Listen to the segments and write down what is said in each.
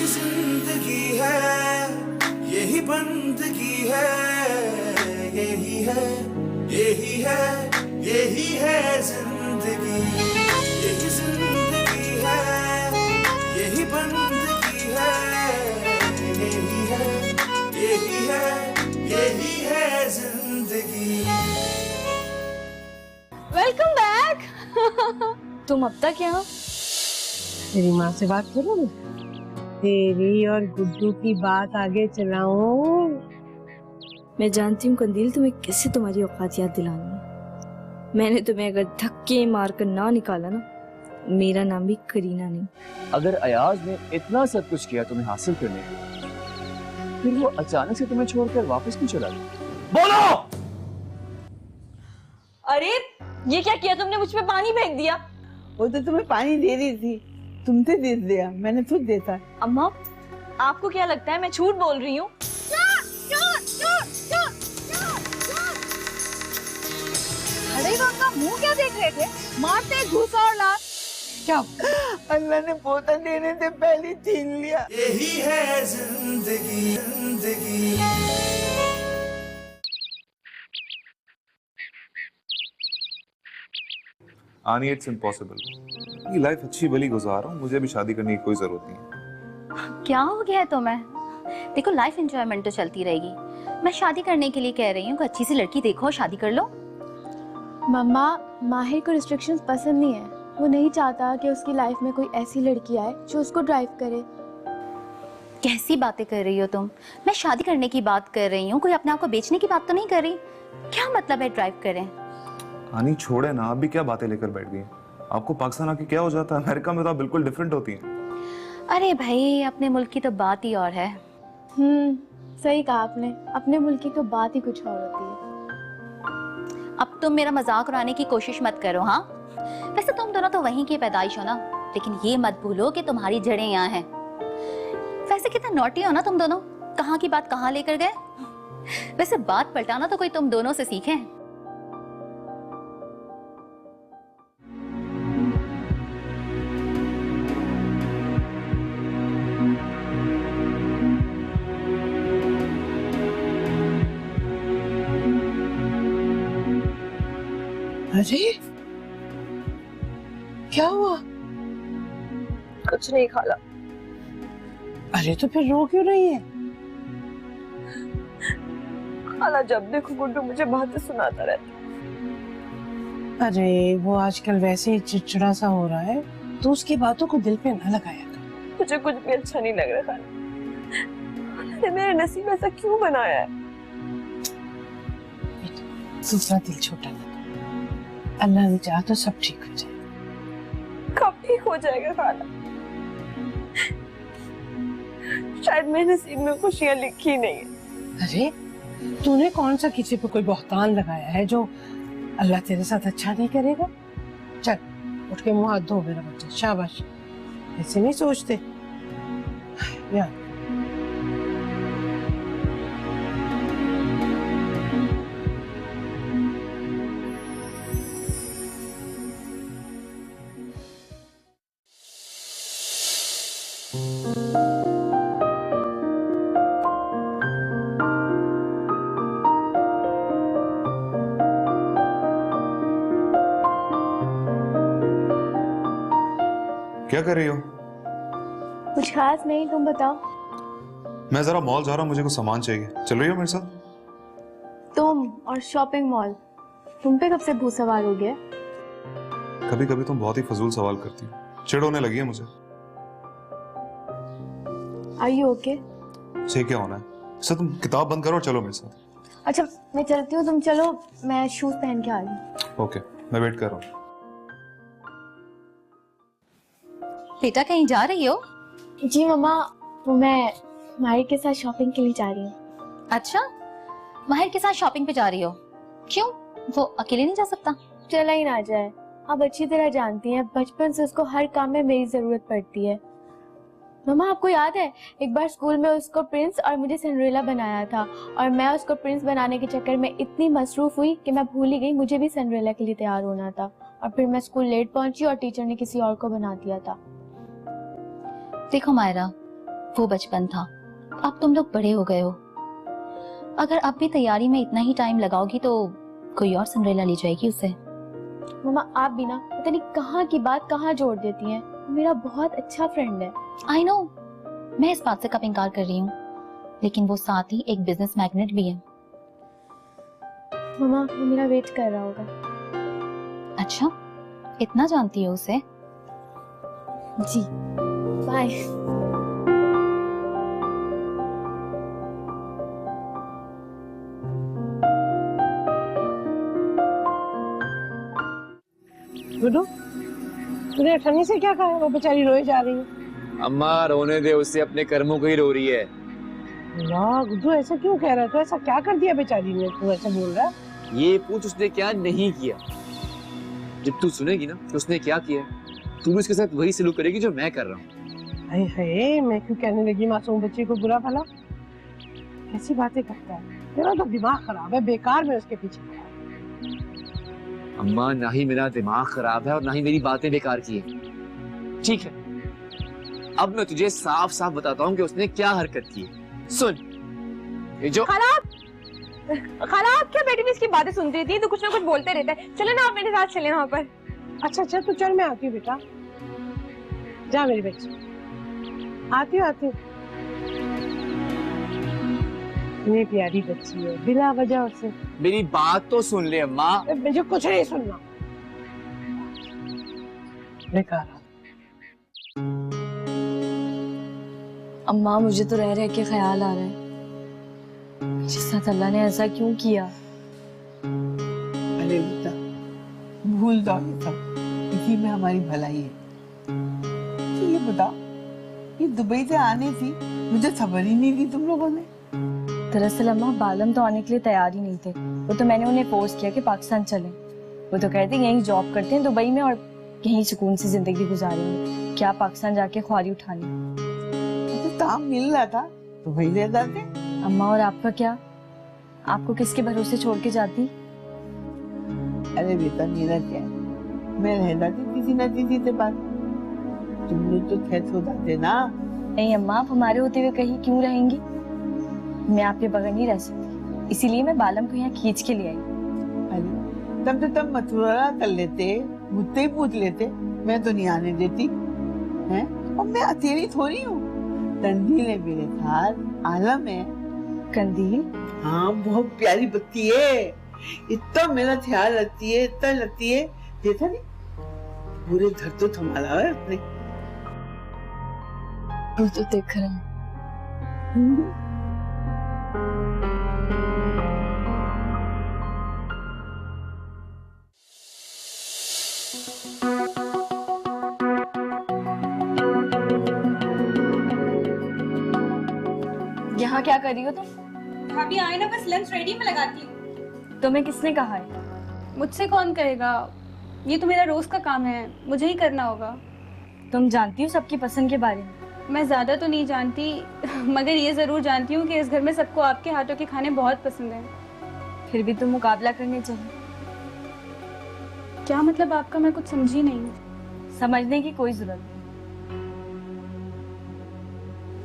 जिंदगी है, यही बंदगी है, यही है, यही है, यही है जिंदगी, यही जिंदगी है, यही बंदगी है, यही है, यही है, यही है जिंदगी। Welcome back. तुम अब तक यहाँ? तेरी माँ से बात करो ना, तेरी और गुड्डू की बात आगे चलाऊं। मैं जानती हूँ कंदील तुम्हें कैसे तुम्हारी औकात याद दिलानी है। मैंने तुम्हें अगर धक्के मार कर ना निकाला ना, मेरा नाम भी करीना नहीं। अगर अयाज ने इतना सब कुछ किया तुम्हें हासिल करने के लिए, फिर वो अचानक से तुम्हें छोड़कर वापस क्यों चला गया? बोलो! अरे ये क्या किया तुमने? मुझ पे पानी फेंक दिया। वो तो तुम्हें पानी दे रही थी, तुमसे दे दिया, मैंने खुद देता। अम्मा आपको क्या लगता है मैं झूठ बोल रही हूँ? अरे गंगा मुंह क्या देख रहे थे? मारते घूस और लात। क्या अल्लाह ने पोता देने से पहले छीन लिया। यही है जिंदगी, जिंदगी। आनी इट्स इम्पॉसिबल। ये लाइफ अच्छी भली गुजार रहा हूँ, मुझे भी शादी करने की कोई जरूरत नहीं है। क्या हो गया है तुम्हें? देखो लाइफ एंजॉयमेंट तो चलती रहेगी। मैं शादी करने के लिए कह रही हूँ, अच्छी सी लड़की देखो और शादी कर लो। मम्मा माहिर को रिस्ट्रिक्शंस पसंद नहीं है। वो नहीं चाहता कि उसकी लाइफ में कोई ऐसी लड़की आए जो उसको ड्राइव करे। कैसी बातें कर रही हो तुम? मैं शादी करने की बात कर रही हूँ, कोई अपने आप को बेचने की बात तो नहीं कर रही। क्या मतलब है ड्राइव करें? आनी छोड़े ना, अभी क्या बातें लेकर बैठ गई। आपको पाकिस्तान आके क्या हो जाता है? अमेरिका में तो आप बिल्कुल डिफरेंट होती हैं। अरे भाई अपने मुल्क की तो बात ही और है। सही कहा आपने, अपने मुल्क की तो बात ही कुछ और होती है। अब तुम मेरा मजाक उड़ाने की कोशिश मत करो। हाँ वैसे तुम दोनों तो वहीं की पैदाइश हो ना, लेकिन ये मत भूलो कि तुम्हारी जड़ें यहाँ हैं। वैसे कितना नॉटी हो ना तुम दोनों, कहाँ की बात कहाँ लेकर गए। वैसे बात पलटाना तो कोई तुम दोनों से सीखे। अरे क्या हुआ? कुछ नहीं खाला। अरे तो फिर रो क्यों रही है? खाला जब देखो गुड्डू मुझे बातें सुनाता रहता। अरे वो आजकल वैसे ही चिड़चिड़ा सा हो रहा है, तो उसकी बातों को दिल पे न लगाया कर। मुझे कुछ भी अच्छा नहीं लग रहा खाला। अल्लाह ने मेरा नसीब ऐसा क्यों बनाया है? दूसरा दिल छोटा ना, अल्लाह ने चाहा तो सब ठीक हो जाए। कब ठीक हो जाएगा खाला? शायद मेरे नसीब में खुशियां लिखी नहीं है। अरे तूने कौन सा किसी पे कोई बहतान लगाया है जो अल्लाह तेरे साथ अच्छा नहीं करेगा? चल उठ के मुंह हाथ धो मेरा बच्चा, शाबाश। ऐसे नहीं सोचते यार। क्या कर रही हो? कुछ खास नहीं, तुम बताओ। मैं जरा मॉल जा रहा हूँ, मुझे कुछ सामान चाहिए, चल रही हो मेरे साथ? तुम और शॉपिंग मॉल, तुम पे कब से भूत सवार हो गया? कभी कभी तुम बहुत ही फजूल सवाल करती हो, चिढ़ होने लगी है मुझे। Are you okay? से क्या होना है? सर तुम किताब बंद करो और चलो मेरे साथ। अच्छा मैं चलती हूँ, तुम चलो, मैं शूज पहन के आ रही हूँ। ओके मैं वेट कर रहा हूँ। बेटा कहीं जा रही हो? जी मम्मा, मैं माहिर के साथ शॉपिंग के लिए जा रही हूँ। अच्छा माहिर के साथ शॉपिंग पे जा रही हो? क्यों, वो अकेले नहीं जा सकता? चला ही ना जाए, आप अच्छी तरह जानती हैं बचपन से उसको हर काम में मेरी जरूरत पड़ती है। मम्मा आपको याद है एक बार स्कूल में उसको प्रिंस और मुझे सिंड्रेला बनाया था, और मैं उसको प्रिंस बनाने के चक्कर में इतनी मसरूफ हुई कि मैं भूल ही गई मुझे भी सिंड्रेला के लिए तैयार होना था, और फिर मैं स्कूल लेट पहुंची और टीचर ने किसी और को बना दिया था। देखो मायरा, वो बचपन था, अब तुम लोग बड़े हो गए हो। अगर अब भी तैयारी में इतना ही टाइम लगाओगी तो कोई और सिंड्रेला ले जाएगी उसे। मम्मा आप भी ना पता नहीं कहाँ की बात कहाँ जोड़ देती हैं। वो मेरा बहुत अच्छा फ्रेंड है। आई नो, मैं इस बात से कब इनकार कर रही हूँ, लेकिन वो साथ ही एक बिजनेस मैग्नेट भी है। मम्मा वो मेरा वेट कर रहा होगा। अच्छा, इतना जानती हो उसे? जी। बाय। गुड्डू तूने ठन्नी से क्या कहा? वो बेचारी रोए जा रही है। अम्मा रोने दे, उससे अपने कर्मों को ही रो रही है। वाह गुड्डू ऐसा क्यों कह रहा है? तो ऐसा क्या कर दिया बेचारी ने तू ऐसा बोल रहा है? ये पूछ उसने क्या नहीं किया। जब तू सुनेगी ना कि उसने क्या किया, तू भी उसके साथ वही सलूक करेगी जो मैं कर रहा हूँ। हाय हाय, मैं क्यों कहने लगी मासूम बच्ची को बुरा भला? कैसी बातें करता है? तेरा तो दिमाग खराब है, बेकार में उसके पीछे पड़ा है। अम्मा ना ही मेरा दिमाग खराब है और ना ही मेरी बातें बेकार की है। ठीक है, अब मैं तुझे साफ साफ बताता हूँ कि उसने क्या हरकत की है। सुन, ये जो खाला आप क्या बैठी हुई इसकी बातें सुनती रहती है? तो कुछ ना कुछ बोलते रहता है। चलो ना आप मेरे साथ चले वहाँ पर। अच्छा अच्छा तू चल, मैं आती हूँ बेटा। जा मेरी बच्ची, आती हूँ आती हूँ। इतनी प्यारी बच्ची है, बिना वजह उससे। मेरी बात तो सुन ले अम्मा। मुझे कुछ नहीं सुनना, बेकार। अम्मा मुझे तो रह रह के ख्याल आ रहा है, मेरे साथ अल्लाह ने ऐसा क्यों किया? अरे बेटा भूल जाओ ये सब, इसी में हमारी भलाई है। तो ये बता, ये दुबई से आने थी, मुझे खबर ही नहीं दी तुम लोगों ने। दरअसल अम्मा बालम तो आने के लिए तैयार ही नहीं थे। वो तो मैंने उन्हें फोर्स किया कि पाकिस्तान चलें। वो तो कहते यहीं जॉब करते हैं दुबई में और यहीं सुकून से जिंदगी गुजारेंगे, क्या पाकिस्तान जाके ख्वारी उठानी। तो काम मिल रहा था तो वही ले जाते। अम्मा और आपका क्या, आपको किसके भरोसे छोड़ के जाती? अरे बेटा मेरा क्या है, मैं रह जाती किसी न किसी से बात। तुम लोग तो खैर हो जाते ना। नहीं अम्मा, आप हमारे होते हुए कहीं क्यों रहेंगी? मैं आपके बगैर नहीं रह सकती, इसीलिए मैं बालम को यहाँ खींच के ले आई। अरे तब तो तब मथुरा कर लेते, मुझसे ही पूछ लेते, मैं तो नहीं आने देती हैं। और मैं अकेली थोड़ी हूँ, कंदील है मेरे साथ, आलम है। कंदील? हाँ बहुत प्यारी बच्ची है, इतना मेरा ख्याल रखती है, इतना रखती है। देखा नहीं, पूरे घर तो संभाला है अपने। वो तो देख रहा हूँ। यहाँ क्या कर रही हो तुम? भाभी आए ना, बस लंच रेडी में लगाती हूँ। तुम्हें किसने कहा है? मुझसे कौन कहेगा, ये तो मेरा रोज का काम है, मुझे ही करना होगा। तुम जानती हो सबकी पसंद के बारे में? मैं ज्यादा तो नहीं जानती, मगर ये जरूर जानती हूँ कि इस घर में सबको आपके हाथों के खाने बहुत पसंद हैं। फिर भी तुम मुकाबला करने चाहिए। क्या मतलब आपका? मैं कुछ समझी नहीं। समझने की कोई जरूरत नहीं।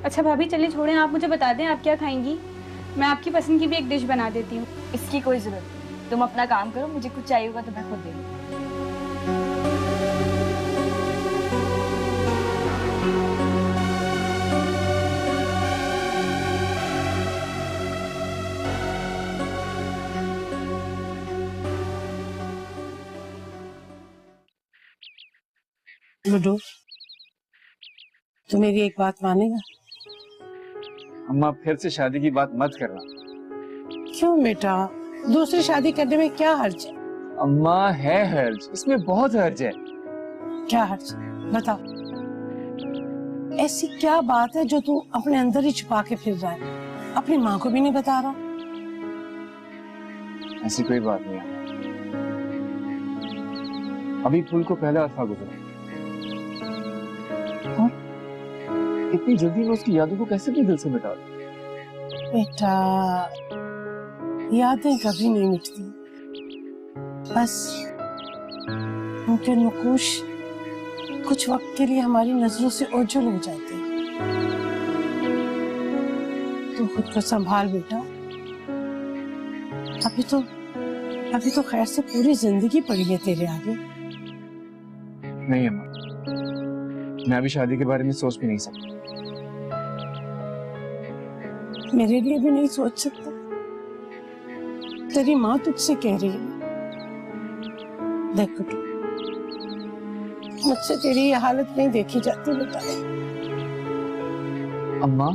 अच्छा भाभी चलिए छोड़ें, आप मुझे बता दें आप क्या खाएंगी, मैं आपकी पसंद की भी एक डिश बना देती हूँ। इसकी कोई जरूरत नहीं, तुम अपना काम करो, मुझे कुछ चाहिए होगा तो मैं खुद दे दूँगी। गुड्डू तू मेरी एक बात मानेगा? अम्मा फिर से शादी की बात मत करना। क्यों बेटा, दूसरी शादी करने में क्या हर्ज है? अम्मा है हर्ज, इसमें बहुत हर्ज है। क्या हर्ज बता। ऐसी क्या बात है जो तू अपने अंदर ही छुपा के फिर रहा है, अपनी माँ को भी नहीं बता रहा? ऐसी कोई बात नहीं है, अभी फूल को पहला अरफा गुजरा और इतनी जल्दी में उसकी यादों को कैसे अपने दिल से मिटा दूं? बेटा यादें कभी नहीं मिटती, बस उनके नकुश कुछ वक्त के लिए हमारी नजरों से ओझल हो जाते हैं। खुद को संभाल बेटा। अभी तो खैर से पूरी जिंदगी पड़ी है तेरे आगे। नहीं अम्मा, मैं अभी शादी के बारे में सोच भी नहीं सकता। मेरे लिए भी नहीं सोच सकता? तेरी माँ तुझसे कह रही है। देख बेटा, मुझसे तेरी ये हालत नहीं देखी जाती बेटा। अम्मा,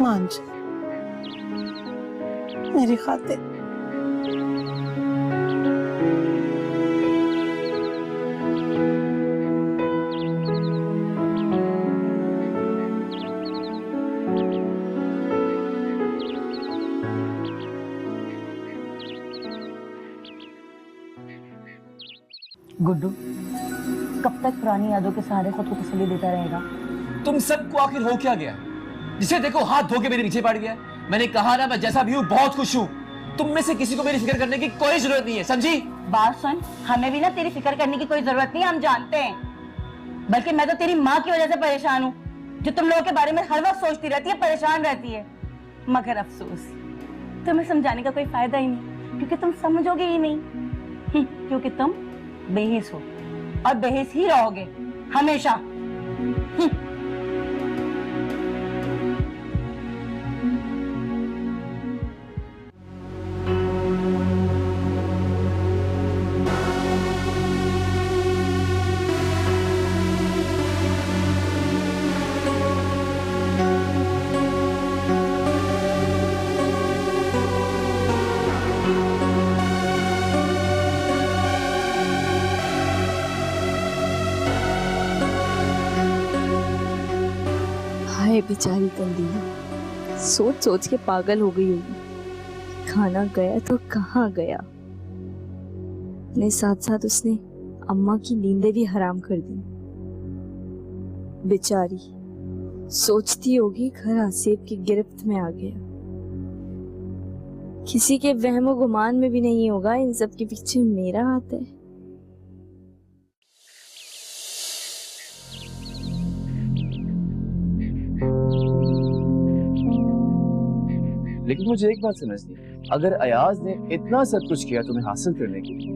मान जा मेरी खातिर। गुड्डू, कब तक पुरानी यादों के सहारे खुद को तसल्ली देता रहेगा? तुम सबको आखिर हो क्या गया? जिसे देखो हाथ धो के मेरे पीछे पड़ गया। मैंने कहा ना, मैं जैसा भी हूँ बहुत खुश हूँ। तुम में से किसी को मेरी फिक्र करने की कोई जरूरत नहीं है, समझी? बात सुन, हमें भी ना तेरी फिक्र करने की कोई जरूरत नहीं, हम जानते हैं। बल्कि मैं तो तेरी माँ की वजह से परेशान हूँ, जो तुम लोगों के बारे में हर वक्त सोचती रहती है, परेशान रहती है। मगर अफसोस, तुम्हें समझाने का कोई फायदा ही नहीं, क्योंकि तुम समझोगे ही नहीं। क्योंकि तुम बेहिस हो और बेहिस ही रहोगे हमेशा। हाय बेचारी तंदीली, सोच सोच के पागल हो गई होगी। खाना गया तो कहाँ गया। अपने साथ साथ उसने अम्मा की नींदें भी हराम कर दी। बेचारी सोचती होगी घर आसिफ की गिरफ्त में आ गया। किसी के वहमो गुमान में भी नहीं होगा इन सब के पीछे मेरा हाथ है। लेकिन मुझे एक बात समझनी, अगर अयाज ने इतना सब कुछ किया तुम्हें हासिल करने के लिए,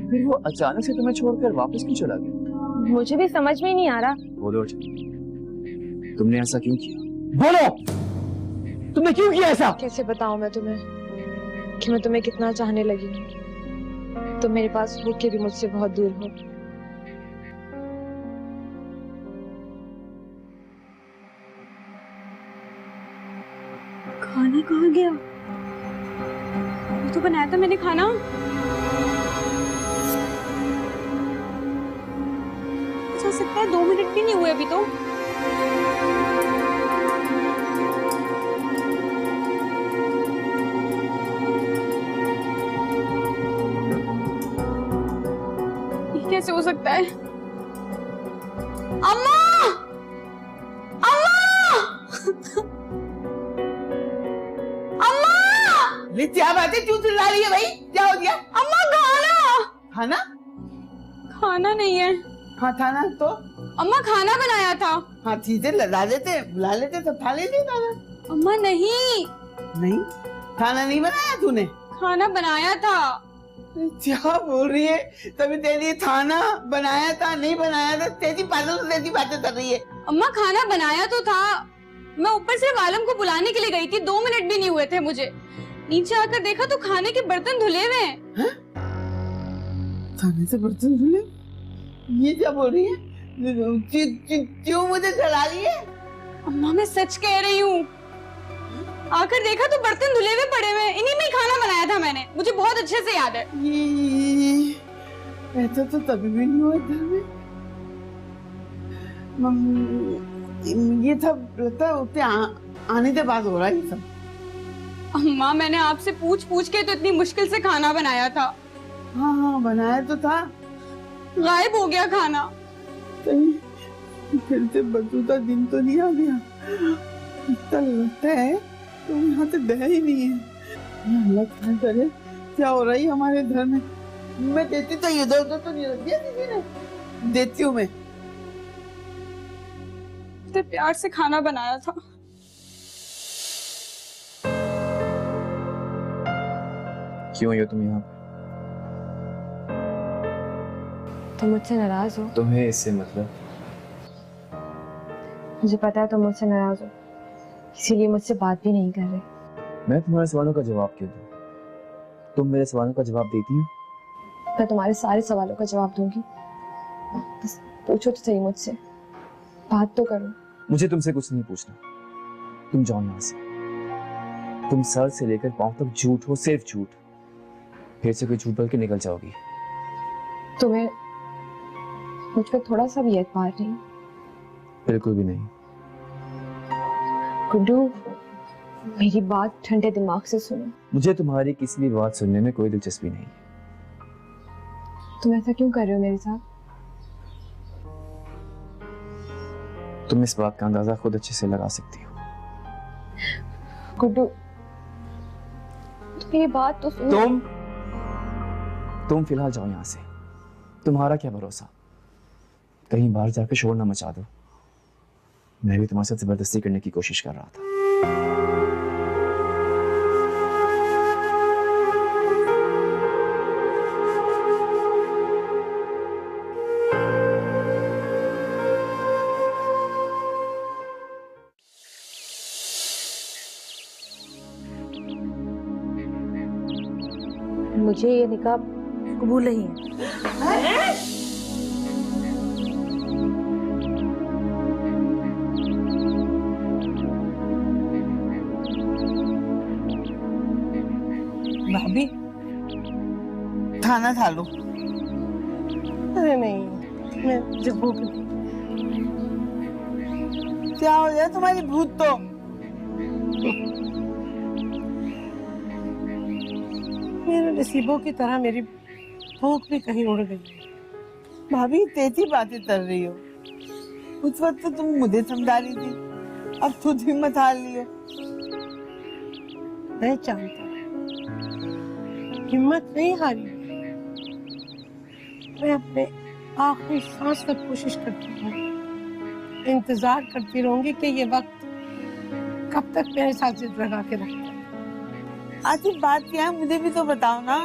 फिर वो अचानक से तुम्हें छोड़कर वापस क्यों चला गया? मुझे भी समझ में नहीं आ रहा। बोलो, तुमने ऐसा क्यों किया? बोलो, तुमने क्यों किया ऐसा? कैसे बताऊं मैं तुम्हें कि मैं तुम्हें कितना चाहने लगी हूँ। तुम मेरे पास हो के भी मुझसे बहुत दूर हो। खाना कहाँ गया? ये तो बनाया था मैंने खाना। जा सकता है 2 मिनट भी नहीं हुए अभी तो। ये कैसे हो सकता है? अम्मा! क्या बात है, क्यों चिल्ला रही है भाई? क्या हो गया? अम्मा खाना। खाना? खाना नहीं है। हाँ खाना तो? अम्मा खाना बनाया था। हाँ ठीक है, बुला लेते तो खा लेते खाना। अम्मा नहीं। नहीं? खाना नहीं बनाया तूने? खाना बनाया था। क्या बोल रही है? तभी तेरी खाना बनाया था नहीं बनाया था, तेरी बातें कर रही है। अम्मा खाना बनाया तो था, मैं ऊपर सिर्फ आलम को बुलाने के लिए गई थी। 2 मिनट भी नहीं हुए थे मुझे। नीचे आकर देखा तो खाने के बर्तन धुले हुए हैं। खाने से बर्तन धुले? ये क्या बोल रही है? क्यों मुझे जला रही है? अम्मा मैं सच कह रही हूँ। आकर देखा तो बर्तन धुले हुए पड़े हुए। इन्हीं में ही खाना बनाया था मैंने, मुझे बहुत अच्छे से याद है। ऐसा तो तभी भी नहीं हुआ घर में। ये सब लगता है उसके आने के बाद हो रहा है ये सब। अम्मा मैंने आपसे पूछ के तो इतनी मुश्किल से खाना बनाया था। हाँ बनाया तो था, गायब हो गया खाना। कहीं फिर से बदलता दिन तो नहीं आ गया? इतना लगता है तो यहाँ से दया ही नहीं है। अल्लाह क्या करे, क्या हो रहा है हमारे घर में? मैं देती तो इधर उधर तो नहीं रख दिया किसी ने। देती हूँ मैं। इतने प्यार से खाना बनाया था, क्यों हो तुम यहाँ? तुम मुझसे नाराज हो? तुम्हें इससे मतलब? मुझे पता है तुम मुझसे नाराज हो, इसीलिए मुझसे बात भी नहीं कर रहे। मैं तुम्हारे सवालों का जवाब क्यों दूं? तुम मेरे सवालों का जवाब देती हो? मैं तुम्हारे सारे सवालों का जवाब दूंगी, बस पूछो तो सही मुझसे, बात तो करो। मुझे तुमसे कुछ नहीं पूछना, तुम जाओ यहाँ से। तुम सर से लेकर पांव तक झूठ हो, सिर्फ झूठ। फिर से कोई झूठ बोल के निकल जाओगी। तुम्हें मुझ पर थोड़ा सा भी एतबार नहीं? बिल्कुल भी नहीं। गुड्डू, मेरी बात ठंडे दिमाग से सुनो। मुझे तुम्हारी किसी भी बात सुनने में कोई दिलचस्पी नहीं। तुम ऐसा क्यों कर रहे हो मेरे साथ? तुम इस बात का अंदाजा खुद अच्छे से लगा सकती हो। गुड्डू, तुम ये बात तो सुनो। तुम फिलहाल जाओ यहाँ से। तुम्हारा क्या भरोसा, कहीं बाहर जाकर शोर ना मचा दो। मैं भी तुम्हारे साथ जबरदस्ती करने की कोशिश कर रहा था। मुझे ये निकाह कबूल नहीं है। भाभी, खाना खा लो। अरे नहीं, मैं जब भूख लगी। क्या हो गया तुम्हारी भूत तो? मेरे नसीबों की तरह मेरी भूख भी कहीं उड़ गई। भाभी तेजी बातें कर रही हो। उस वक्त तो तुम मुझे समझा रही थी, अब खुद हिम्मत हार लियो। मैं जानता, हिम्मत नहीं हारी। मैं अपने आखिरी सांस तक कोशिश करती हूँ, इंतजार करती रहूंगी कि ये वक्त कब तक मेरे साथ जिद लगा के रखता है। आखिर बात क्या है, मुझे भी तो बताओ ना।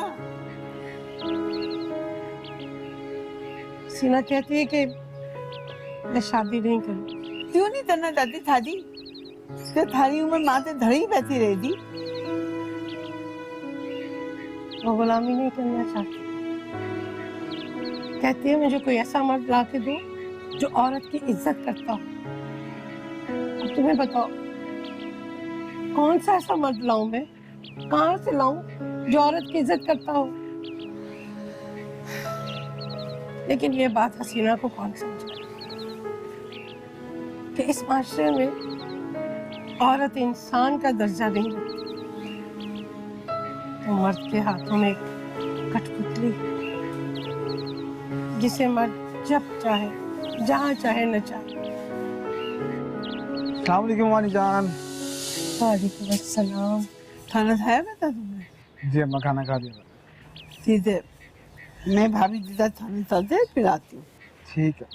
सीना कहती है कि मैं शादी नहीं करूँ। क्यों नहीं करना चाहती शादी? क्या थारी उम्र माँ से धड़ी बैठी रही थी? वो गुलामी नहीं करना चाहती। कहती है मुझे कोई ऐसा मर्द ला के दो जो औरत की इज्जत करता हो। अब तुम्हें बताओ, कौन सा ऐसा मर्द लाऊं मैं? कहाँ से लाऊं जो औरत की इज्जत करता हो? लेकिन ये बात हसीना को कौन समझाए कि इस माशरे में औरत इंसान का दर्जा नहीं रखती। तो मर्द के हाथों में कठपुतली, जिसे मर्द जब चाहे जहाँ चाहे नचाए। अस्सलाम वालेकुम वानी जान। वालेकुम अस्सलाम। खाना खाया बेटा तुमने? जी अम्मा, खाना खा दिया। ठीक है, मैं भाभी जी का खाना चलते फिर आती हूँ। ठीक है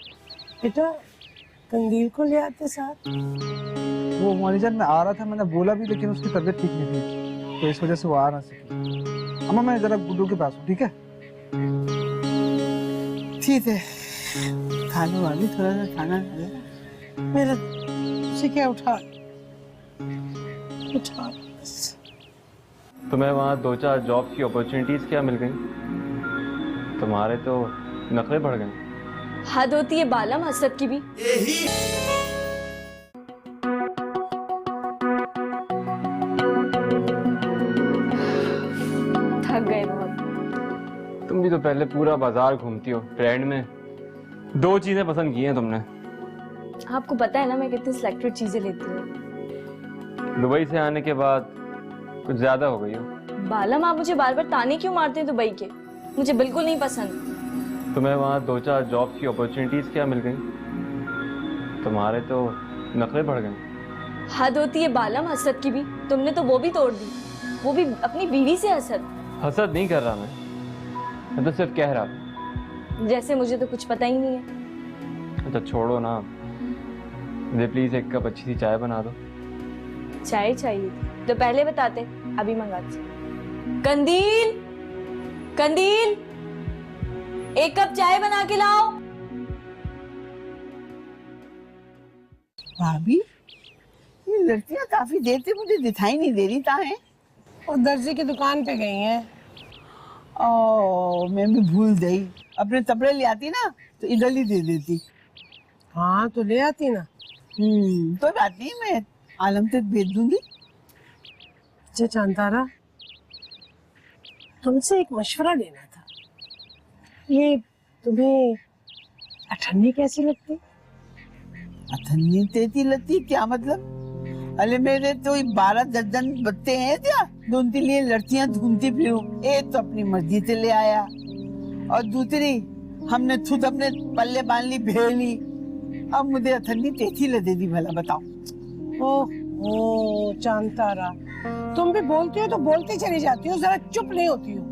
बेटा, कंदील को ले आते साथ। वो वानी जान मैं आ रहा था, मैंने बोला भी, लेकिन उसकी तबीयत ठीक नहीं थी, तो इस वजह से वो आ ना सकी। अम्मा मैं जरा गुड्डू के पास हूँ, ठीक है? ठीक है, खाने वाली थोड़ा सा खाना खा ले। मेरा से क्या उठा बस। तुम्हें वहाँ 2-4 जॉब की अपॉर्चुनिटीज क्या मिल गई? तुम्हारे तो नखरे बढ़ गए। हद होती है बालम हसरत की भी। थक गए बहुत। तुम भी तो पहले पूरा बाजार घूमती हो ट्रेंड में। 2 चीजें पसंद की हैं तुमने। आपको पता है ना मैं कितनी सिलेक्टेड चीजें लेती हूँ। दुबई से आने के बाद कुछ ज्यादा हो गई हो। बालम, आप मुझे बार बार ताने क्यों मारते हैं दुबई के? मुझे बिल्कुल नहीं पसंद। तुम्हें वहाँ 2-4 जॉब की अपॉर्चुनिटीज क्या मिल गई? तुम्हारे तो नखरे बढ़ गए। हद होती है बालम हसरत की भी। तुमने तो वो भी तोड़ दी, वो भी अपनी बीवी से हसद। हसद नहीं कर रहा मैं तो सिर्फ कह रहा। जैसे मुझे तो कुछ पता ही नहीं है। अच्छा छोड़ो ना, मुझे प्लीज एक कप अच्छी सी चाय बना दो। चाय चाहिए तो पहले बताते, अभी मंगाते। कंदील। कंदील, एक कप चाय बना के लाओ। भाभी, ये लड़कियां काफी देर से मुझे दिखाई नहीं दे रही। कहाँ है? और दर्जी की दुकान पे गई हैं। मैं भी भूल गई। अपने कपड़े ले आती ना तो इधर ही दे देती। हाँ तो ले आती ना। कोई बात नहीं, मैं आलम तक भेज दूंगी। अच्छा चांतारा, तुमसे एक मशवरा लेना था। ये तुम्हें अठन्नी कैसी लगती? अठन्नी तेती लगती क्या मतलब? अरे मेरे तो 12 दर्जन बच्चे हैं क्या जो उनके लिए लड़कियां ढूंढती फिरूं? एक तो अपनी मर्जी से ले आया और दूसरी हमने खुद अपने पल्ले बांध ली, भेड़ ली। अब मुझे अठन्नी तेती लगे दी, भला बताओ। ओह चांतारा, तुम भी बोलती हो तो बोलती चली जाती हो, जरा चुप नहीं होती हो।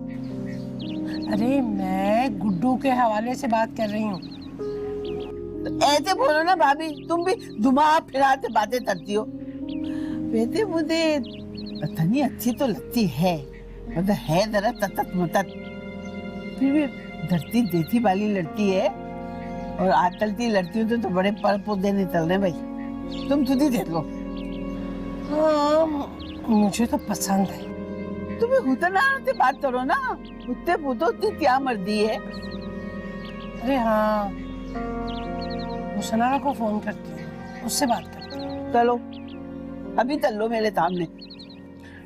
अरे मैं गुड्डू के हवाले से बात कर रही हूँ। ऐसे बोलो ना भाभी, तुम भी दिमाग फिराते बातें करती हो। वैसे मुझे अठन्नी अच्छी तो लगती है, मतलब है जरा ततत मतत, फिर भी धरती देती वाली लड़की है। और आजकल की लड़कियों से तो बड़े पर पौधे नहीं चल रहे भाई। तुम खुद ही देख लो। हाँ मुझे तो पसंद है। तुम्हें हुतनारा से बात करो ना, उत्ते पूछो कि क्या मर्जी है। अरे हाँ, हुसनारा को फोन करती हूँ, उससे बात करती हूँ। चलो अभी चल लो मेरे सामने।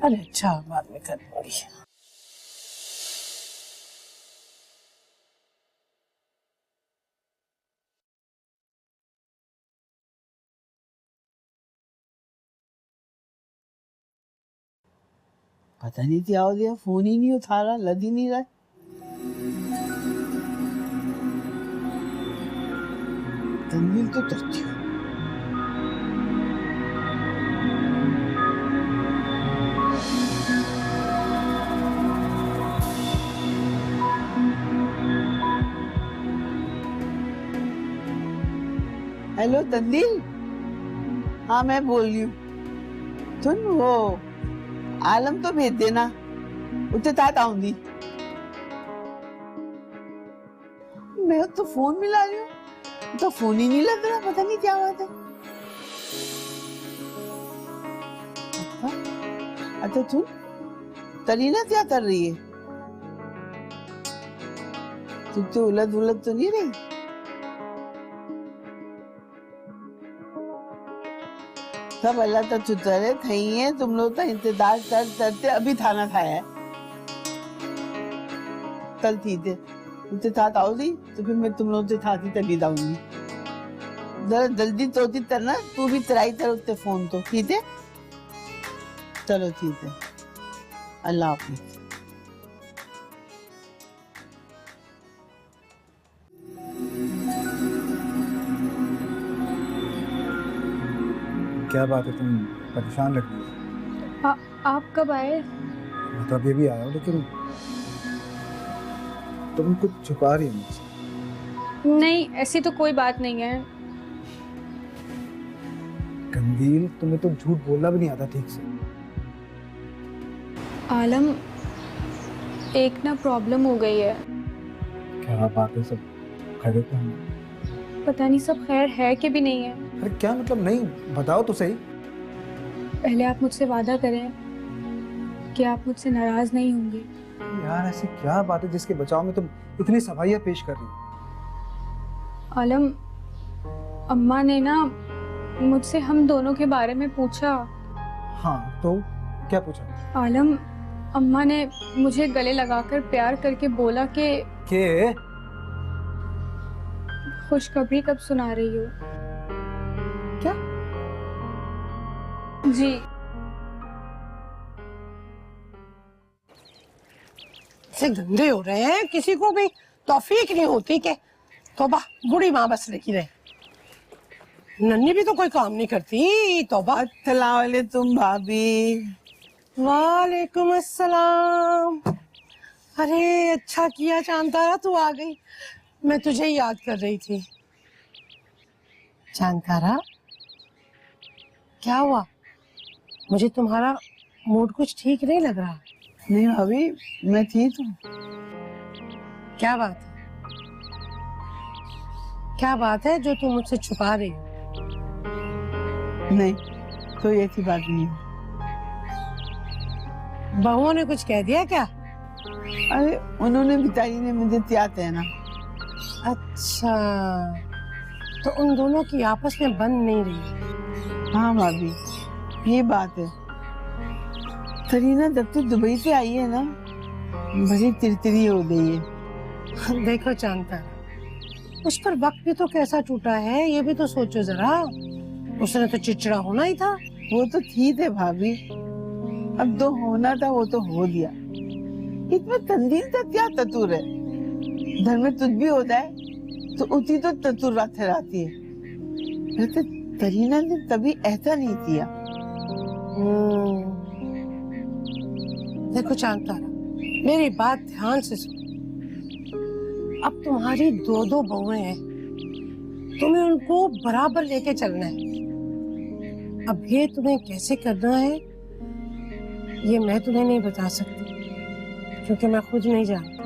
अरे अच्छा, बाद में कर लूंगी। पता नहीं क्या हो गया, फोन ही नहीं उठा रहा, लग ही नहीं रहा। तन्वीर तो तरती हूँ। हेलो तंदील, हाँ मैं बोल रही हूँ। सुन, वो आलम तो भेज देना, उसे तात आऊंगी। मैं तो फोन मिला रही हूँ तो फोन ही नहीं लग रहा, पता नहीं क्या बात है। अच्छा सुन, तरीना क्या कर रही है? तू तो उलझ उलझ तो नहीं रही? सब अल्लाह तक चुतरे थई है, तुम लोग तो इंतजार करते अभी थाना खाया है। कल थी थे उसे साथ आओगी तो फिर मैं तुम लोग से साथ ही तभी जाऊंगी। जरा जल्दी तोती करना, तू भी ट्राई कर उससे फोन तो, ठीक है? चलो ठीक है, अल्लाह हाफिज। क्या बात है, तुम परेशान लग रही हो? आप कब आए? मैं तो अभी भी आया हूँ, लेकिन तुम कुछ छुपा रही हो मुझसे। नहीं, ऐसी तो कोई बात नहीं है। कंदील, तुम्हें तो झूठ बोलना भी नहीं आता ठीक से। आलम, एक ना प्रॉब्लम हो गई है। क्या बात है, सब खैरियत तो है? पता नहीं सब खैर है कि भी नहीं है। अरे क्या मतलब, नहीं बताओ तो सही। पहले आप मुझसे वादा करें कि आप मुझसे नाराज नहीं होंगे। यार ऐसी क्या बात है जिसके बचाव में तुम इतनी सफाइयाँ पेश कर रही हो? आलम, अम्मा ने ना मुझसे हम दोनों के बारे में पूछा। हाँ तो क्या पूछा? आलम, अम्मा ने मुझे गले लगाकर प्यार करके बोला कि खुशखबरी कब सुना रही हो? क्या? जी। से गंदे हो रहे हैं, किसी को भी तौफीक नहीं होती कि तौबा, बूढ़ी माँ बस लेकी रहे। नन्ही भी तो कोई काम नहीं करती। तौबा। अस्सलाम वालेकुम भाभी। वालेकुम अस्सलाम। अरे अच्छा किया चांतारा तू आ गई, मैं तुझे याद कर रही थी। चांतारा, क्या हुआ? मुझे तुम्हारा मूड कुछ ठीक नहीं लग रहा। नहीं भाभी, मैं ठीक हूँ। क्या बात है? क्या बात है जो तुम मुझसे छुपा रही हो? नहीं, कोई ऐसी बात नहीं है। बहुओं ने कुछ कह दिया क्या? अरे उन्होंने बिचारी ने मुझे त्याग है ना। अच्छा, तो उन दोनों की आपस में बन नहीं रही। हाँ भाभी, ये बात है। करीना जब से दुबई से आई है ना, बड़ी तिरतिरी हो गई है। देखो चांता, उस पर वक्त भी तो कैसा टूटा है, ये भी तो सोचो जरा। उसने तो चिड़चिड़ा होना ही था। वो तो ठीक है भाभी, अब जो होना था वो तो हो गया। इसमें तंदीन का क्या ततुर है? घर में कुछ भी होता है तो उसी तो ततुर रहती है। वैसे करीना ने कभी ऐसा नहीं किया। देखो चांता, मेरी बात ध्यान से सुनो। अब तुम्हारी दो दो बहुएं हैं, तुम्हें उनको बराबर लेके चलना है। अब ये तुम्हें कैसे करना है ये मैं तुम्हें नहीं बता सकती, क्योंकि मैं खुद नहीं जानती।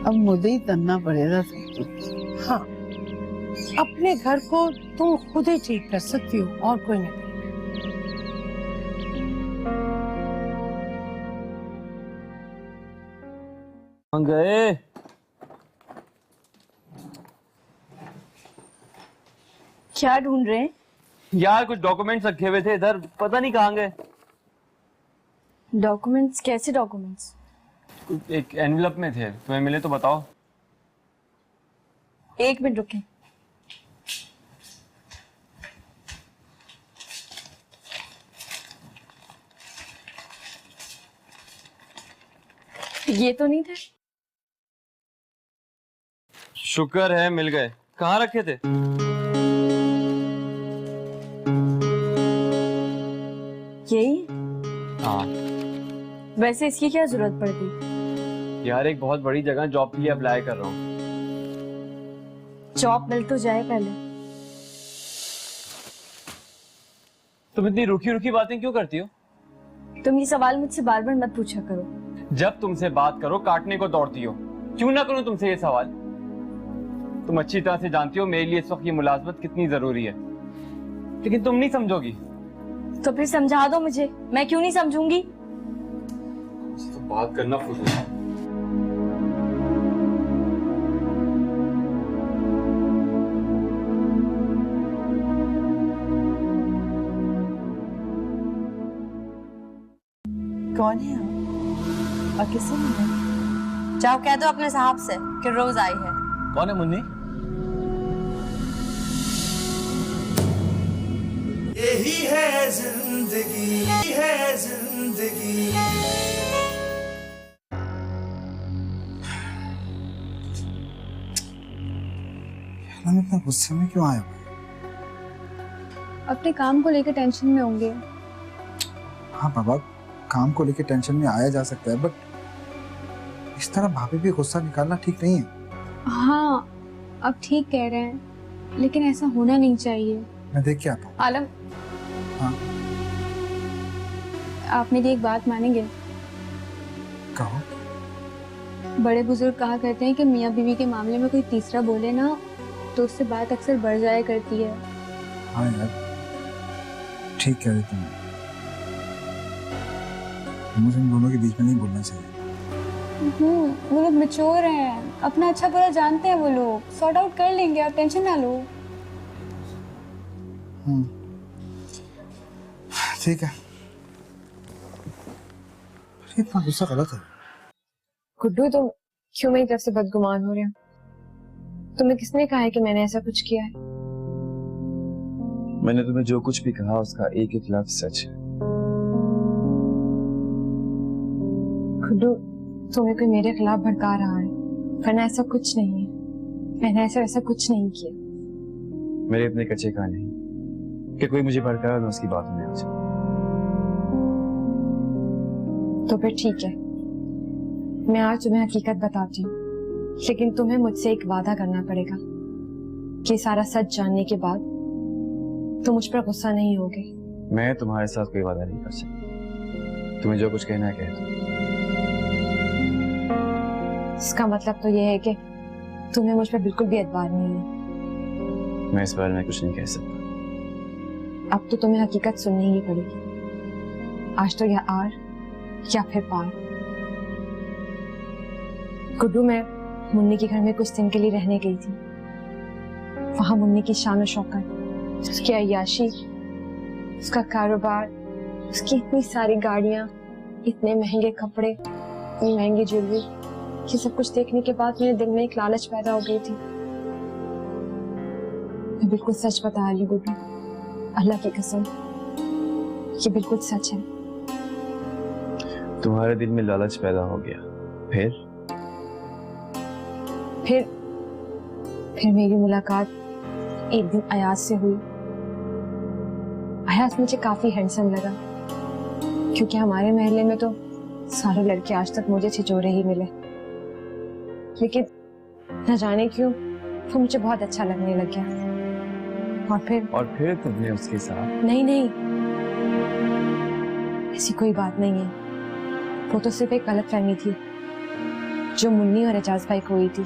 अब मुझे ही करना पड़ेगा सब कुछ। हाँ, अपने घर को तुम खुद ही ठीक कर सकती हो, और कोई नहीं। गए क्या ढूंढ रहे हैं? यार, कुछ डॉक्यूमेंट्स रखे हुए थे इधर, पता नहीं कहाँ गए। डॉक्यूमेंट्स? कैसे डॉक्यूमेंट्स? एक एनवेलप में थे, तुम्हें मिले तो बताओ। एक मिनट रुके। ये तो नहीं थे। शुक्र है मिल गए। कहाँ रखे थे? यही? हाँ। वैसे इसकी क्या जरूरत पड़ गई? यार, एक बहुत बड़ी जगह जॉब के लिए अप्लाई कर रहा हूँ। जॉब मिल तो जाए पहले। तुम इतनी रूखी रूखी बातें क्यों करती हो? तुम ये सवाल मुझसे बार बार मत पूछा करो। जब तुमसे बात करो काटने को दौड़ती हो। क्यों ना करूं तुमसे ये सवाल? तुम अच्छी तरह से जानती हो मेरे लिए इस वक्त ये मुलाजमत कितनी जरूरी है, लेकिन तुम नहीं समझोगी। तो फिर समझा दो मुझे, मैं क्यों नहीं समझूंगी? तो बात करना फजूल है। कौन है आप और किससे मिले? जाओ कह दो अपने साहब से कि रोज आई है। कौन है मुन्नी? यही है जिंदगी, यही है जिंदगी। मैं इतना गुस्से में क्यों आया? अपने काम को लेकर टेंशन में होंगे। हाँ बाबा, काम को लेके टेंशन में आया जा सकता है, बट इस तरह भाभी भी गुस्सा निकालना ठीक नहीं है। हाँ, आप ठीक कह रहे हैं, लेकिन ऐसा होना नहीं चाहिए। मैं देख के आता हूँ। आलम, हाँ आप मेरी एक बात मानेंगे? कहो। बड़े बुजुर्ग कहा करते हैं कि मियाँ बीवी के मामले में कोई तीसरा बोले ना तो उससे बात अक्सर बढ़ जाया करती है। हाँ यार, ठीक कह रही तुम। मुझे इन दोनों के बीच में नहीं बोलना चाहिए। वो लोग मैच्योर हैं, अपना अच्छा बुरा जानते हैं। वो लोग सॉर्ट आउट कर लेंगे, आप टेंशन ना लो। ठीक है। इतना गुस्सा गलत है। गुड्डू, तुम क्यों मेरी तरफ से बदगुमान हो रहे हो? तुम्हें किसने कहा है कि मैंने ऐसा कुछ किया है? मैंने तुम्हें जो कुछ भी कहा उसका एक एक लफ्ज सच है। गुड्डू, तुम्हें कोई मेरे खिलाफ भड़का रहा है, वरना ऐसा कुछ नहीं है। मैंने ऐसा कुछ नहीं किया। मेरे अपने कच्चे कान नहीं कि कोई मुझे भड़काए और मैं उसकी बातों में आ जाऊं। तो फिर ठीक है, मैं आज तुम्हें हकीकत बताती हूँ, लेकिन तुम्हें मुझसे एक वादा करना पड़ेगा कि सारा सच जानने के बाद तुम मुझ पर गुस्सा नहीं होगे। मैं तुम्हारे साथ कोई वादा नहीं कर सकता। तुम्हें जो कुछ कहना है कह दो। इसका मतलब तो ये है कि तुम्हें मुझ पर बिल्कुल भी एतबार नहीं है। मैं इस बारे में कुछ नहीं कह सकता। अब तो तुम्हें हकीकत सुननी ही पड़ेगी। आज तो या आर या फिर पार। गुड्डू, मैं मुन्नी के घर में कुछ दिन के लिए रहने गई थी। वहां मुन्नी की शान और शौकत, उसकी अय्याशी, उसका कारोबार, उसकी इतनी सारी गाड़ियां, इतने महंगे कपड़े, इतनी महंगी ज्वेलरी, ये सब कुछ देखने के बाद मेरे दिल में एक लालच पैदा हो गई थी। मैं बिल्कुल सच बता रही हूँ गुड्डू, अल्लाह की कसम, ये बिल्कुल सच है। तुम्हारे दिल में लालच पैदा हो गया, फिर मेरी मुलाकात एक दिन अयाज से हुई। अयाज मुझे काफी हैंडसम लगा, क्योंकि हमारे महल्ले में तो सारे लड़के आज तक मुझे छिचोरे ही मिले। लेकिन न जाने क्यों वो मुझे बहुत अच्छा लगने लग गया। और फिर तुमने उसके साथ? नहीं, ऐसी कोई बात नहीं है। वो तो सिर्फ एक गलतफहमी थी जो मुन्नी और एजाज भाई को हुई थी।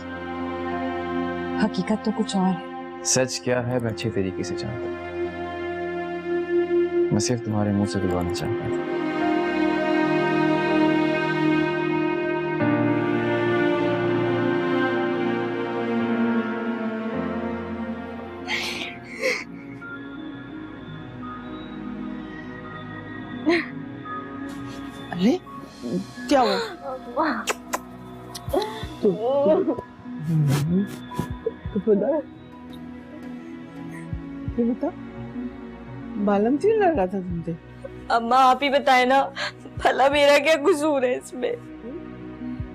हकीकत तो कुछ और है। सच क्या है मैं अच्छे तरीके से जानता हूँ। मैं सिर्फ तुम्हारे मुंह से दिलवाना चाहता था। अरे क्या हुआ? ये बता, बालम क्यों लड़ रहा था तुमसे? अम्मा आप ही बताए ना, भला मेरा क्या कसूर है इसमें?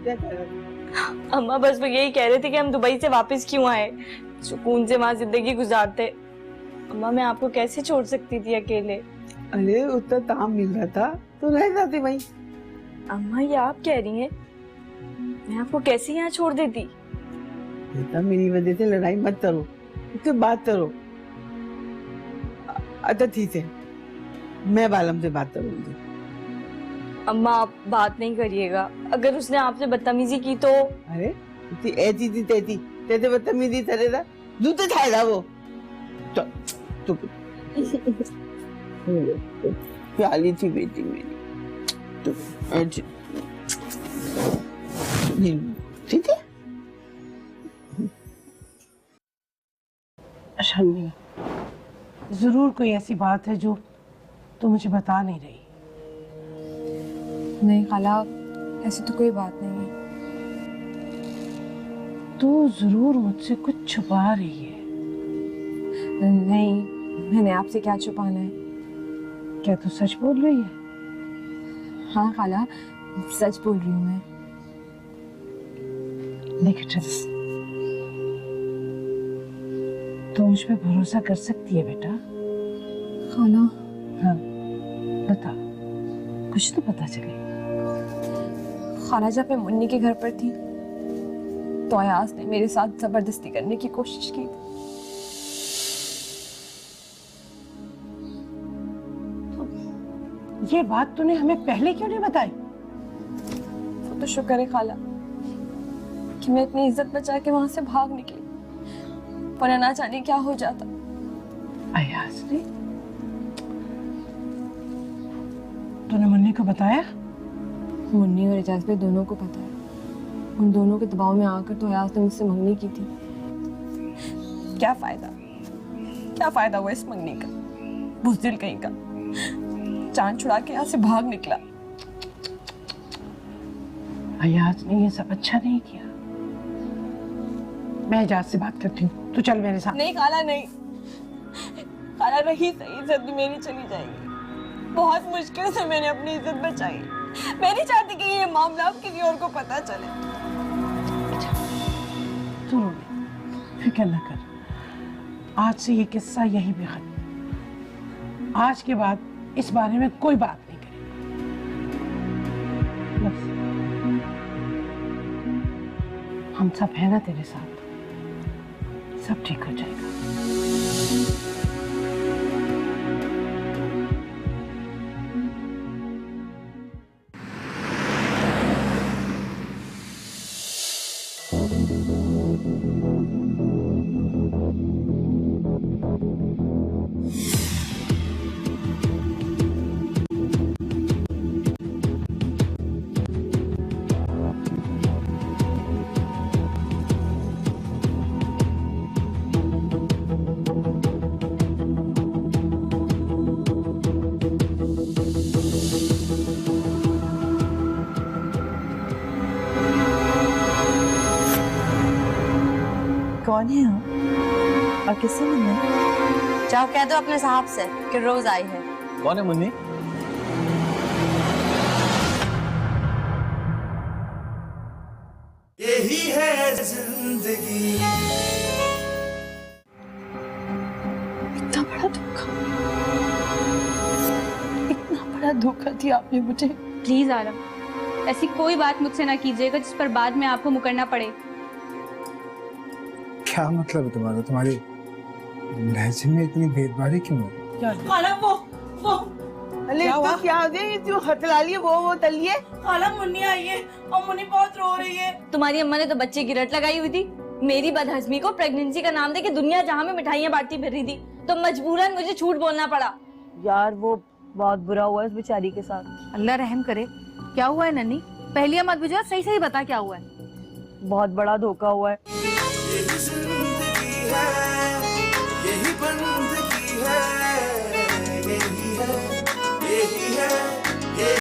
क्या कह रहा था? अम्मा बस वो यही कह रहे थे कि हम दुबई से वापस क्यों आए, सुकून से वहां जिंदगी गुजारते। अम्मा मैं आपको कैसे छोड़ सकती थी अकेले? अरे उतना काम मिल रहा था तो रह जाती वहीं। अम्मा ये आप कह रही हैं, मैं आपको कैसे यहाँ छोड़ देती? बेटा मेरी वजह से लड़ाई मत करो, उससे बात करो। अच्छा ठीक है, मैं बालम से बात करूंगी। अम्मा आप बात नहीं करिएगा, अगर उसने आपसे बदतमीजी की तो? अरे ऐसी थी तैसी, तैसे बदतमीजी करेगा, जूते खाएगा वो। चुप प्याली थी बेटी मेरी, ठीक है। शर्मी, जरूर कोई ऐसी बात है जो तू मुझे बता नहीं रही। नहीं खाला, ऐसी तो कोई बात नहीं है। तू जरूर मुझसे कुछ छुपा रही है। नहीं, मैंने आपसे क्या छुपाना है। क्या तू सच बोल रही है? हाँ खाला, सच बोल रही हूँ मैं। देख तो मुझ पे भरोसा कर सकती है बेटा। खाला। हाँ बता, कुछ तो पता चले। खाला जब मैं मुन्नी के घर पर थी तो अयाज ने मेरे साथ जबरदस्ती करने की कोशिश की थी। ये बात तूने हमें पहले क्यों नहीं बताई? वो तो शुक्र है खाला कि मैं अपनी इज्जत बचा के वहां से भाग निकली, वरना ना जाने क्या हो जाता। अयाज ने? तूने मुन्नी को बताया? मुन्नी और एजाज भाई दोनों को पता है। उन दोनों के दबाव में आकर तो अयाज ने मुझसे मंगनी की थी। क्या फायदा हुआ इस मंगनी का? बुज़दिल कहीं का, जान छुड़ा के यहाँ से भाग निकला। अयाज ने ये सब अच्छा नहीं किया। मैं एजाज से बात करती हूँ, तू चल मेरे साथ। नहीं खाला नहीं, खाला रही सही इज्जत भी मेरी चली जाएगी। बहुत मुश्किल से मैंने अपनी इज्जत बचाई। मैं नहीं चाहती कि ये मामला अब किसी और को पता चले। तू रो ले, फिक्र न कर। आज से ये किस्सा यहीं पे खत्म। आज के बाद इस बारे में कोई बात नहीं करेंगे। बस हम सब है ना तेरे साथ, सब ठीक हो जाएगा। कौन है आप और किससे मिलने? जाओ कह दो अपने साहब से कि रोज आई है। कौन है मुन्नी? यही है जिंदगी। इतना बड़ा धोखा, इतना बड़ा धोखा दिया आपने मुझे। प्लीज आरम, ऐसी कोई बात मुझसे ना कीजिएगा जिस पर बाद में आपको मुकरना पड़े। क्या मतलब है तुम्हारा? तुम्हारी लहजे में इतनी भेदभारी क्यों है? खाला वो अरे तो क्या हो गया? ये क्यों हथला लिए वो तलिए? खाला मुन्नी आई है और मुन्नी बहुत रो रही है। तुम्हारी अम्मा ने तो बच्चे की रट लगाई हुई थी। मेरी बदहजमी को प्रेगनेंसी का नाम देके दुनिया जहाँ में मिठाइयाँ बांटती फिर रही थी, तो मजबूरन मुझे झूठ बोलना पड़ा। यार वो बहुत बुरा हुआ है इस बेचारी के साथ। अल्लाह रहम करे। क्या हुआ है नन्नी? पहले मत बुझा, सही सही बता क्या हुआ है। बहुत बड़ा धोखा हुआ है। यही जिंदगी है, यही बंदगी है, यही है, यही है।